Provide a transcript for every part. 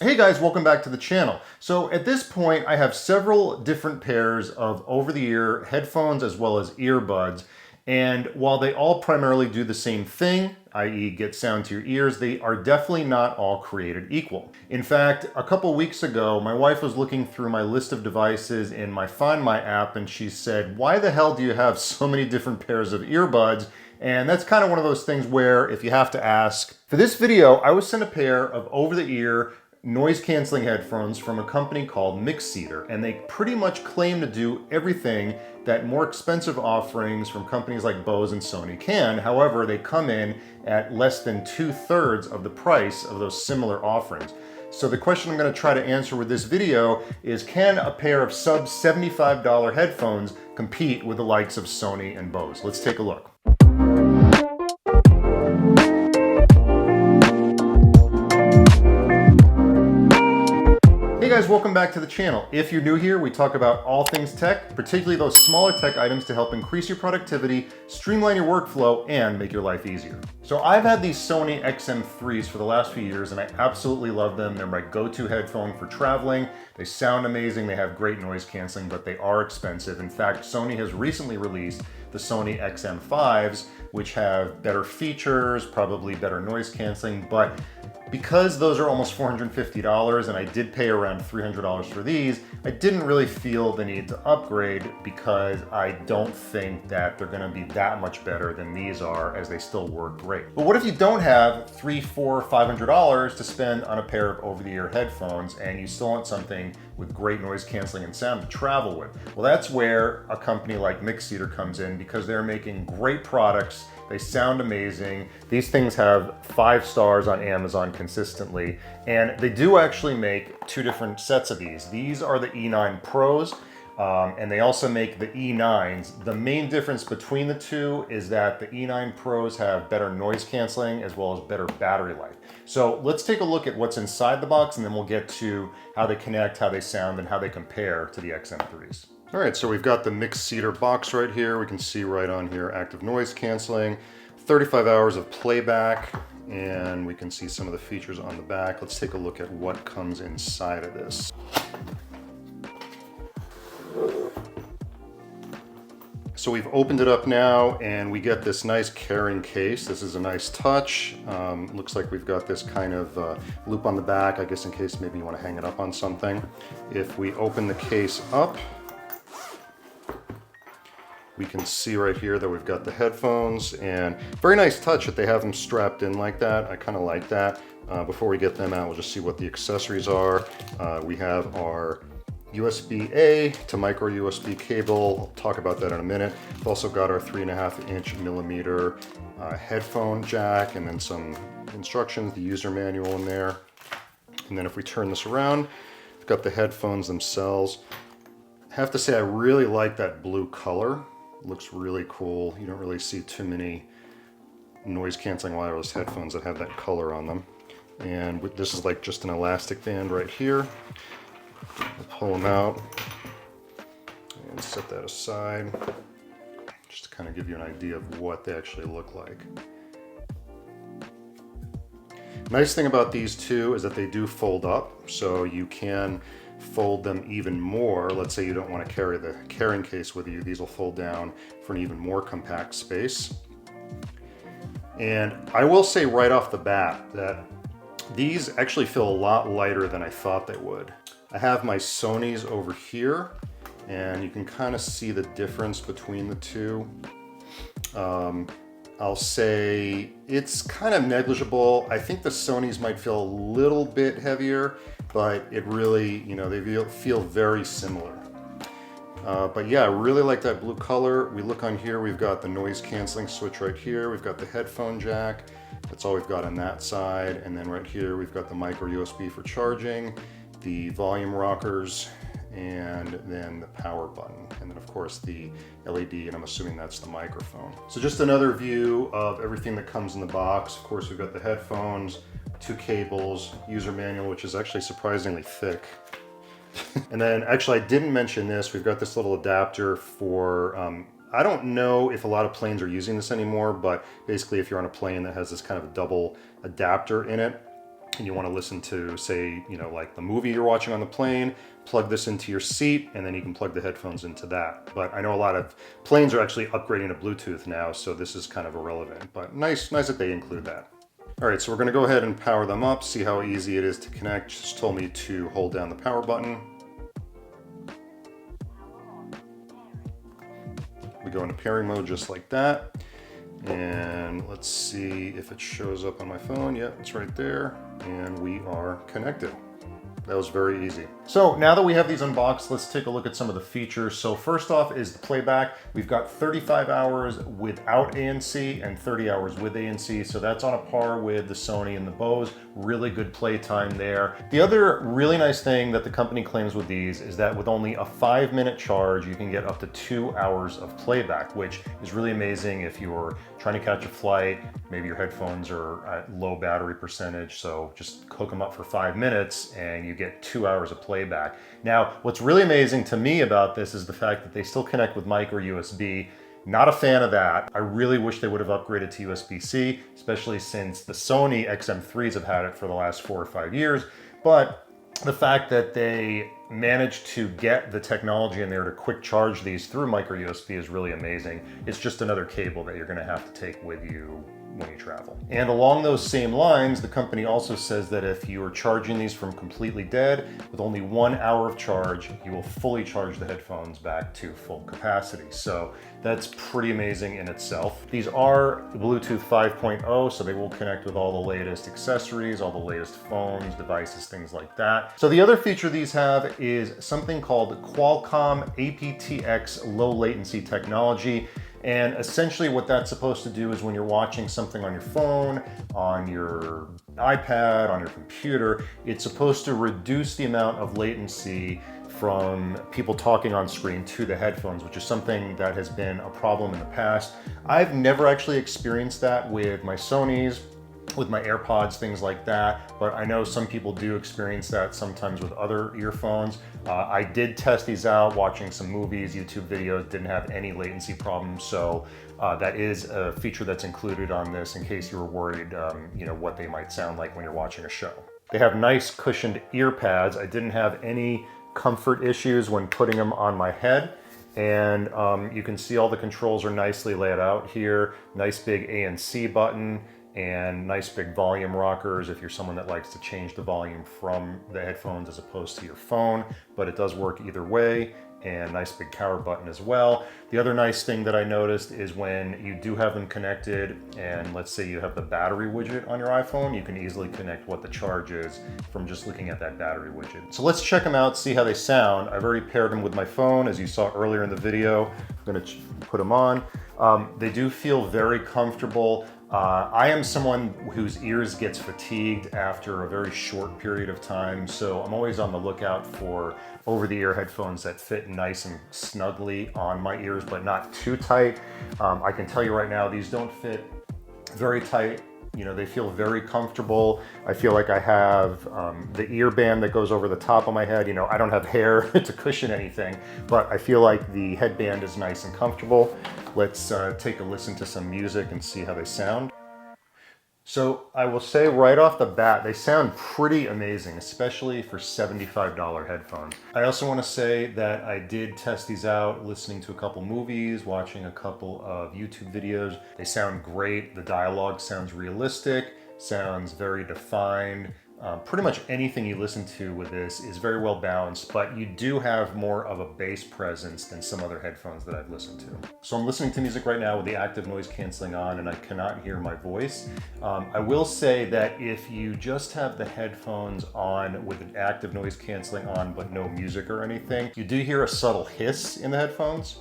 Hey guys, welcome back to the channel. So at this point, I have several different pairs of over-the-ear headphones as well as earbuds. And while they all primarily do the same thing, i.e. get sound to your ears, they are definitely not all created equal. In fact, a couple weeks ago, my wife was looking through my list of devices in my Find My app and she said, "Why the hell do you have so many different pairs of earbuds?" And that's kind of one of those things where if you have to ask. For this video, I was sent a pair of over-the-ear noise canceling headphones from a company called MixCder, and they pretty much claim to do everything that more expensive offerings from companies like Bose and Sony can. However, they come in at less than 2/3 of the price of those similar offerings. So the question I'm going to try to answer with this video is, can a pair of sub $75 headphones compete with the likes of Sony and Bose? Let's take a look. Hey guys, welcome back to the channel. If you're new here, we talk about all things tech, particularly those smaller tech items to help increase your productivity, streamline your workflow, and make your life easier. So I've had these Sony XM3s for the last few years and I absolutely love them. They're my go-to headphone for traveling. They sound amazing, they have great noise canceling, but they are expensive. In fact, Sony has recently released the Sony XM5s, which have better features, probably better noise canceling, but because those are almost $450 and I did pay around $300 for these, I didn't really feel the need to upgrade because I don't think that they're gonna be that much better than these are, as they still work great. But what if you don't have $300, $400, $500 to spend on a pair of over-the-ear headphones and you still want something with great noise canceling and sound to travel with? Well, that's where a company like MixCder comes in, because they're making great products. They sound amazing. These things have 5 stars on Amazon consistently, and they do actually make 2 different sets of these. These are the E9 Pros, and they also make the E9s. The main difference between the two is that the E9 Pros have better noise canceling as well as better battery life. So let's take a look at what's inside the box, and then we'll get to how they connect, how they sound, and how they compare to the XM3s. All right, so we've got the MixCder box right here. We can see right on here, active noise canceling, 35 hours of playback, and we can see some of the features on the back. Let's take a look at what comes inside of this. So we've opened it up now and we get this nice carrying case. This is a nice touch. Looks like we've got this kind of loop on the back, I guess in case maybe you want to hang it up on something. If we open the case up, we can see right here that we've got the headphones, and very nice touch that they have them strapped in like that. I kind of like that. Before we get them out, we'll just see what the accessories are. We have our USB-A to micro USB cable. I'll talk about that in a minute. We've also got our 3.5 inch headphone jack, and then some instructions, the user manual in there. And then if we turn this around, we've got the headphones themselves. I have to say, I really like that blue color. It looks really cool. You don't really see too many noise canceling wireless headphones that have that color on them. And this is like just an elastic band right here. We'll pull them out and set that aside, just to kind of give you an idea of what they actually look like. Nice thing about these two is that they do fold up, so you can fold them even more. Let's say you don't want to carry the carrying case with you. These will fold down for an even more compact space. And I will say right off the bat that these actually feel a lot lighter than I thought they would. I have my Sonys over here, and you can kind of see the difference between the two. I'll say it's kind of negligible. I think the Sonys might feel a little bit heavier, but it really, you know, they feel very similar. But yeah, I really like that blue color. We look on here, we've got the noise canceling switch right here. We've got the headphone jack. That's all we've got on that side. And then right here, we've got the micro USB for charging, the volume rockers, and then the power button, and then of course the LED, and I'm assuming that's the microphone. So just another view of everything that comes in the box. Of course, we've got the headphones, 2 cables, user manual, which is actually surprisingly thick. And then actually I didn't mention this, we've got this little adapter for, I don't know if a lot of planes are using this anymore, but basically if you're on a plane that has this kind of double adapter in it, and you want to listen to, say, like the movie you're watching on the plane, plug this into your seat, and then you can plug the headphones into that. But I know a lot of planes are actually upgrading to Bluetooth now, so this is kind of irrelevant, but nice that they include that. All right, so we're gonna go ahead and power them up, see how easy it is to connect. Just told me to hold down the power button. We go into pairing mode just like that. And let's see if it shows up on my phone. Yep, it's right there. And we are connected. That was very easy. So now that we have these unboxed, let's take a look at some of the features. So first off is the playback. We've got 35 hours without ANC and 30 hours with ANC. So that's on a par with the Sony and the Bose. Really good play time there. The other really nice thing that the company claims with these is that with only a 5-minute charge, you can get up to 2 hours of playback, which is really amazing if you're trying to catch a flight. Maybe your headphones are at low battery percentage, so just hook them up for 5 minutes and you get 2 hours of playback. Now, what's really amazing to me about this is the fact that they still connect with micro USB. Not a fan of that. I really wish they would have upgraded to USB-C, especially since the Sony XM3s have had it for the last 4 or 5 years. But the fact that they managed to get the technology in there to quick charge these through micro USB is really amazing. It's just another cable that you're going to have to take with you when you travel. And along those same lines, the company also says that if you are charging these from completely dead, with only 1 hour of charge, you will fully charge the headphones back to full capacity. So that's pretty amazing in itself. These are Bluetooth 5.0, so they will connect with all the latest accessories, all the latest phones, devices, things like that. So the other feature these have is something called Qualcomm aptX low latency technology. And essentially what that's supposed to do is when you're watching something on your phone, on your iPad, on your computer, it's supposed to reduce the amount of latency from people talking on screen to the headphones, which is something that has been a problem in the past. I've never actually experienced that with my Sonys, with my AirPods, things like that, but I know some people do experience that sometimes with other earphones. I did test these out watching some movies, YouTube videos, didn't have any latency problems, so that is a feature that's included on this in case you were worried, what they might sound like when you're watching a show. They have nice cushioned ear pads. I didn't have any comfort issues when putting them on my head. And you can see all the controls are nicely laid out here. Nice big ANC button and nice big volume rockers if you're someone that likes to change the volume from the headphones as opposed to your phone, but it does work either way. And nice big power button as well. The other nice thing that I noticed is when you do have them connected, and let's say you have the battery widget on your iPhone, you can easily connect what the charge is from just looking at that battery widget. So let's check them out, see how they sound. I've already paired them with my phone, as you saw earlier in the video. I'm gonna put them on. They do feel very comfortable. I am someone whose ears gets fatigued after a very short period of time, so I'm always on the lookout for over-the-ear headphones that fit nice and snugly on my ears, but not too tight. I can tell you right now, these don't fit very tight. They feel very comfortable. I feel like I have the ear band that goes over the top of my head. I don't have hair to cushion anything, but I feel like the headband is nice and comfortable. Let's take a listen to some music and see how they sound. So I will say right off the bat, they sound pretty amazing, especially for $75 headphones. I also want to say that I did test these out listening to a couple movies, watching a couple of YouTube videos. They sound great. The dialogue sounds realistic, sounds very defined. Pretty much anything you listen to with this is very well balanced, but you do have more of a bass presence than some other headphones that I've listened to. So I'm listening to music right now with the active noise canceling on and I cannot hear my voice. I will say that if you just have the headphones on with an active noise canceling on but no music or anything, you do hear a subtle hiss in the headphones.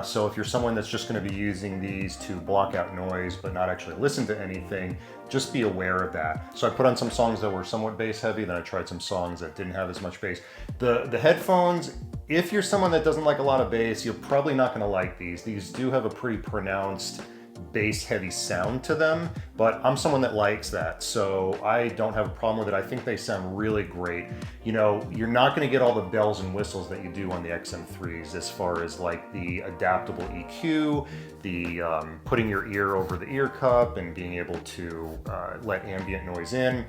So if you're someone that's just going to be using these to block out noise but not actually listen to anything, just be aware of that. So I put on some songs that were somewhat bass heavy, then I tried some songs that didn't have as much bass. The headphones, if you're someone that doesn't like a lot of bass, you're probably not going to like these. These do have a pretty pronounced bass heavy sound to them, but I'm someone that likes that, so I don't have a problem with it. I think they sound really great. You're not going to get all the bells and whistles that you do on the XM3s as far as like the adaptable EQ, the putting your ear over the ear cup and being able to let ambient noise in.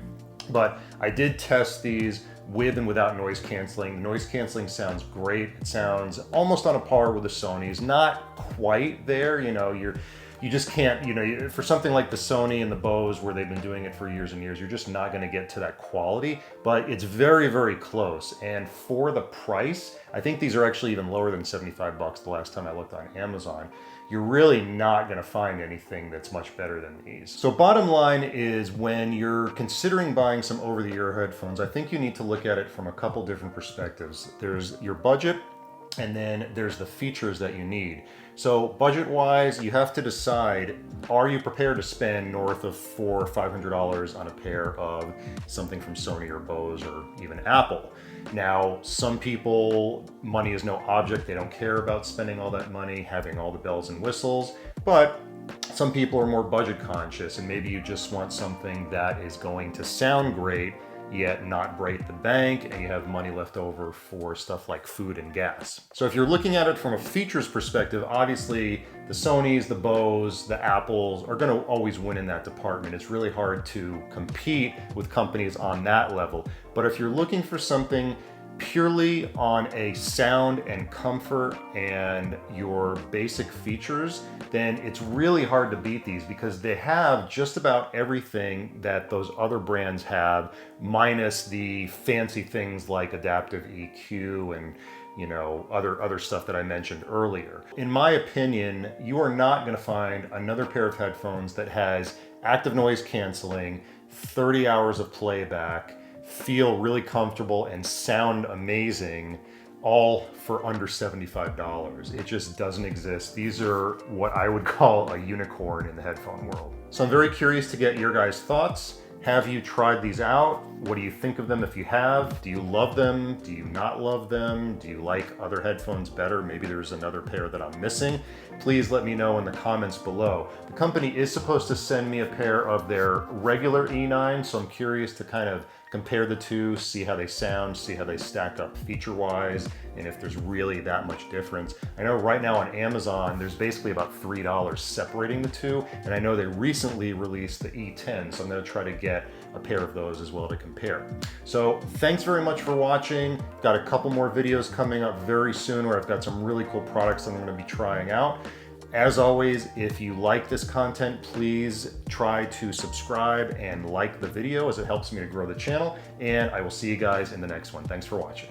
But I did test these with and without noise canceling. The noise canceling sounds great. It sounds almost on a par with the Sony's, not quite there. You know, you just can't, you know, for something like the Sony and the Bose where they've been doing it for years and years, you're just not gonna get to that quality, but it's very, very close. And for the price, I think these are actually even lower than 75 bucks the last time I looked on Amazon. You're really not gonna find anything that's much better than these. So bottom line is, when you're considering buying some over-the-ear headphones, I think you need to look at it from a couple different perspectives. There's your budget, and then there's the features that you need. So budget-wise, you have to decide, are you prepared to spend north of $400 or $500 on a pair of something from Sony or Bose or even Apple? Now, some people, money is no object. They don't care about spending all that money, having all the bells and whistles, but some people are more budget conscious, and maybe you just want something that is going to sound great yet not break the bank, and you have money left over for stuff like food and gas. So if you're looking at it from a features perspective, obviously the Sonys, the Bose, the Apples are going to always win in that department. It's really hard to compete with companies on that level. But if you're looking for something purely on a sound and comfort and your basic features, then it's really hard to beat these, because they have just about everything that those other brands have, minus the fancy things like adaptive EQ and, you know, other stuff that I mentioned earlier. In my opinion, you are not going to find another pair of headphones that has active noise canceling, 30 hours of playback, feel really comfortable and sound amazing, all for under $75. It just doesn't exist. These are what I would call a unicorn in the headphone world. So I'm very curious to get your guys' thoughts. Have you tried these out? What do you think of them if you have? Do you love them? Do you not love them? Do you like other headphones better? Maybe there's another pair that I'm missing. Please let me know in the comments below. The company is supposed to send me a pair of their regular E9, so I'm curious to kind of compare the two, see how they sound, see how they stack up feature-wise, and if there's really that much difference. I know right now on Amazon, there's basically about $3 separating the two, and I know they recently released the E10, so I'm gonna try to get a pair of those as well to compare. So thanks very much for watching. Got a couple more videos coming up very soon where I've got some really cool products I'm gonna be trying out. As always, if you like this content, please try to subscribe and like the video, as it helps me to grow the channel, and I will see you guys in the next one. Thanks for watching.